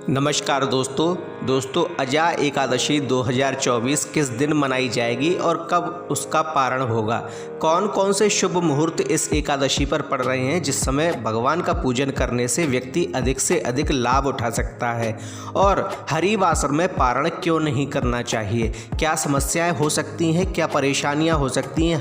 नमस्कार दोस्तों अजा एकादशी 2024 किस दिन मनाई जाएगी और कब उसका पारण होगा। कौन कौन से शुभ मुहूर्त इस एकादशी पर पड़ रहे हैं जिस समय भगवान का पूजन करने से व्यक्ति अधिक से अधिक लाभ उठा सकता है, और हरिवासर में पारण क्यों नहीं करना चाहिए, क्या समस्याएं हो सकती हैं, क्या परेशानियां हो सकती हैं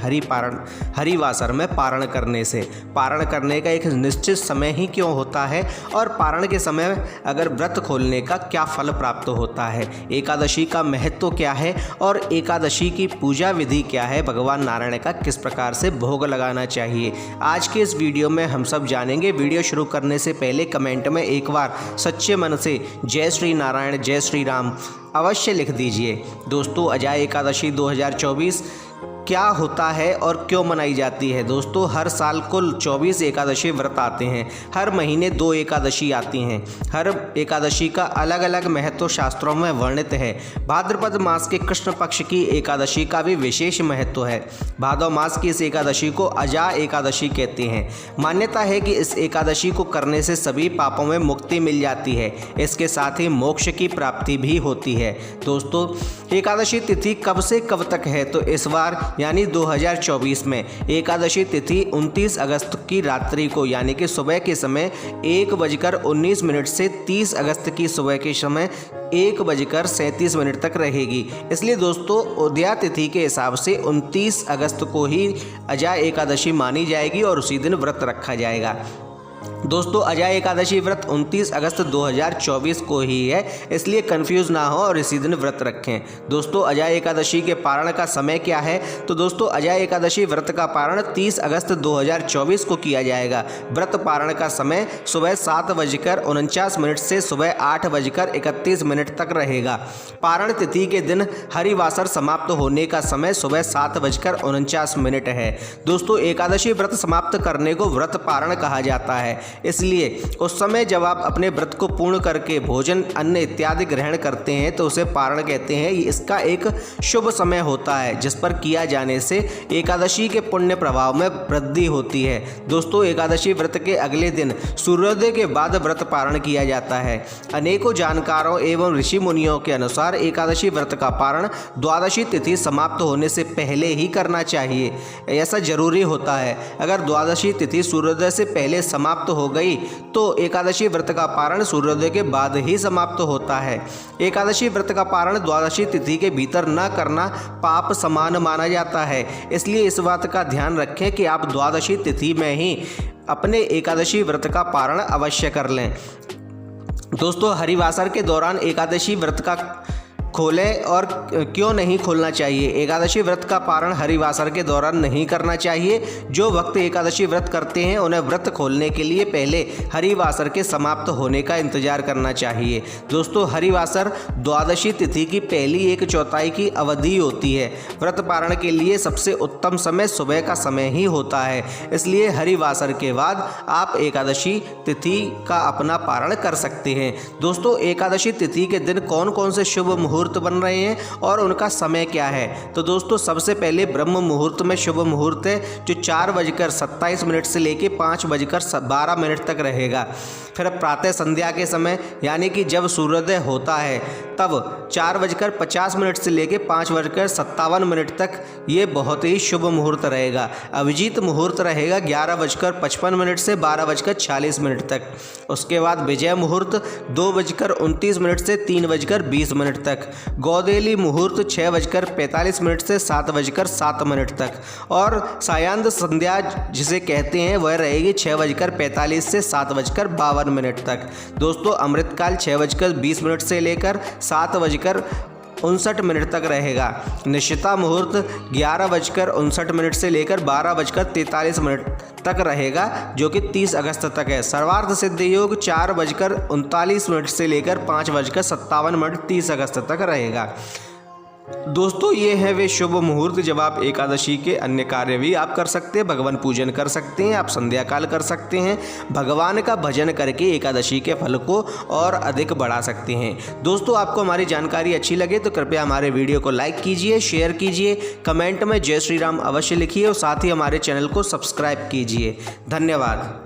हरिवासर में पारण करने से। पारण करने का एक निश्चित समय ही क्यों होता है और पारण के समय अगर व्रत खोलने का क्या फल प्राप्त होता है, एकादशी का महत्व क्या है और एकादशी की पूजा विधि क्या है, भगवान नारायण का किस प्रकार से भोग लगाना चाहिए, आज के इस वीडियो में हम सब जानेंगे। वीडियो शुरू करने से पहले कमेंट में एक बार सच्चे मन से जय श्री नारायण जय श्री राम अवश्य लिख दीजिए। दोस्तों अजा एकादशी 2024 क्या होता है और क्यों मनाई जाती है। दोस्तों हर साल कुल 24 एकादशी व्रत आते हैं, हर महीने 2 एकादशी आती हैं। हर एकादशी का अलग अलग महत्व शास्त्रों में वर्णित है। भाद्रपद मास के कृष्ण पक्ष की एकादशी का भी विशेष महत्व है। भादव मास की इस एकादशी को अजा एकादशी कहते हैं। मान्यता है कि इस एकादशी को करने से सभी पापों में मुक्ति मिल जाती है, इसके साथ ही मोक्ष की प्राप्ति भी होती है। दोस्तों एकादशी तिथि कब से कब तक है, तो इस बार यानी 2024 में एकादशी तिथि 29 अगस्त की रात्रि को यानी कि सुबह के समय 1:19 से 30 अगस्त की सुबह के समय 1:37 तक रहेगी। इसलिए दोस्तों उदया तिथि के हिसाब से 29 अगस्त को ही अजा एकादशी मानी जाएगी और उसी दिन व्रत रखा जाएगा। दोस्तों अजा एकादशी व्रत 29 अगस्त 2024 को ही है, इसलिए कंफ्यूज ना हो और इसी दिन व्रत रखें। दोस्तों अजा एकादशी के पारण का समय क्या है, तो दोस्तों अजा एकादशी व्रत का पारण 30 अगस्त 2024 को किया जाएगा। व्रत पारण का समय सुबह 7:49 से सुबह 8:31 तक रहेगा। पारण तिथि के दिन हरिवासर समाप्त होने का समय सुबह 7:49 है। दोस्तों एकादशी व्रत समाप्त करने को व्रत पारण कहा जाता है, इसलिए उस समय जब आप अपने व्रत को पूर्ण करके भोजन अन्न इत्यादि ग्रहण करते हैं तो उसे पारण कहते हैं। इसका एक शुभ समय होता है जिस पर किया जाने से एकादशी के पुण्य प्रभाव में वृद्धि होती है। दोस्तों एकादशी व्रत के अगले दिन सूर्योदय के बाद व्रत पारण किया जाता है। अनेकों जानकारों एवं ऋषि मुनियों के अनुसार एकादशी व्रत का पारण द्वादशी तिथि समाप्त होने से पहले ही करना चाहिए। ऐसा जरूरी होता है। अगर द्वादशी तिथि सूर्योदय से पहले समाप्त हो गई तो एकादशी व्रत का पारण सूर्योदय के बाद ही समाप्त होता है। एकादशी व्रत का पारण द्वादशी तिथि के भीतर न करना पाप समान माना जाता है, इसलिए इस बात का ध्यान रखें कि आप द्वादशी तिथि में ही अपने एकादशी व्रत का पारण अवश्य कर लें। दोस्तों हरिवासर के दौरान एकादशी व्रत का खोलें और क्यों नहीं खोलना चाहिए। एकादशी व्रत का पारण हरिवासर के दौरान नहीं करना चाहिए। जो भक्त एकादशी व्रत करते हैं उन्हें व्रत खोलने के लिए पहले हरिवासर के समाप्त होने का इंतजार करना चाहिए। दोस्तों हरिवासर द्वादशी तिथि की पहली 1/4 की अवधि होती है। व्रत पारण के लिए सबसे उत्तम समय सुबह का समय ही होता है, इसलिए हरिवासर के बाद आप एकादशी तिथि का अपना पारण कर सकते हैं। दोस्तों एकादशी तिथि के दिन कौन कौन से शुभ मुहूर्त बन रहे हैं और उनका समय क्या है, तो दोस्तों सबसे पहले ब्रह्म मुहूर्त में शुभ मुहूर्त है जो 4:27 से लेके 5:12 तक रहेगा। फिर प्रातः संध्या के समय यानी कि जब सूर्योदय होता है तब 4:50 से लेके 5:57 तक ये बहुत ही शुभ मुहूर्त रहेगा। अभिजीत मुहूर्त रहेगा 11:55 से 12:46 तक। उसके बाद विजय मुहूर्त 2:29 से 3:20 तक। गोदेली मुहूर्त 6:45 से 7:07 तक और सायंद संध्या जिसे कहते हैं वह रहेगी 6:45 से 7:52 तक। दोस्तों अमृतकाल 6:20 से लेकर 7:59 तक रहेगा। निश्चिता मुहूर्त 11:59 से लेकर 12:43 तक रहेगा जो कि 30 अगस्त तक है। सर्वार्थ सिद्ध योग 4:39 से लेकर 5:57 30 अगस्त तक रहेगा। दोस्तों ये है वे शुभ मुहूर्त जब आप एकादशी के अन्य कार्य भी आप कर सकते हैं, भगवान पूजन कर सकते हैं, आप संध्या काल कर सकते हैं, भगवान का भजन करके एकादशी के फल को और अधिक बढ़ा सकते हैं। दोस्तों आपको हमारी जानकारी अच्छी लगे तो कृपया हमारे वीडियो को लाइक कीजिए, शेयर कीजिए, कमेंट में जय श्री राम अवश्य लिखिए और साथ ही हमारे चैनल को सब्सक्राइब कीजिए। धन्यवाद।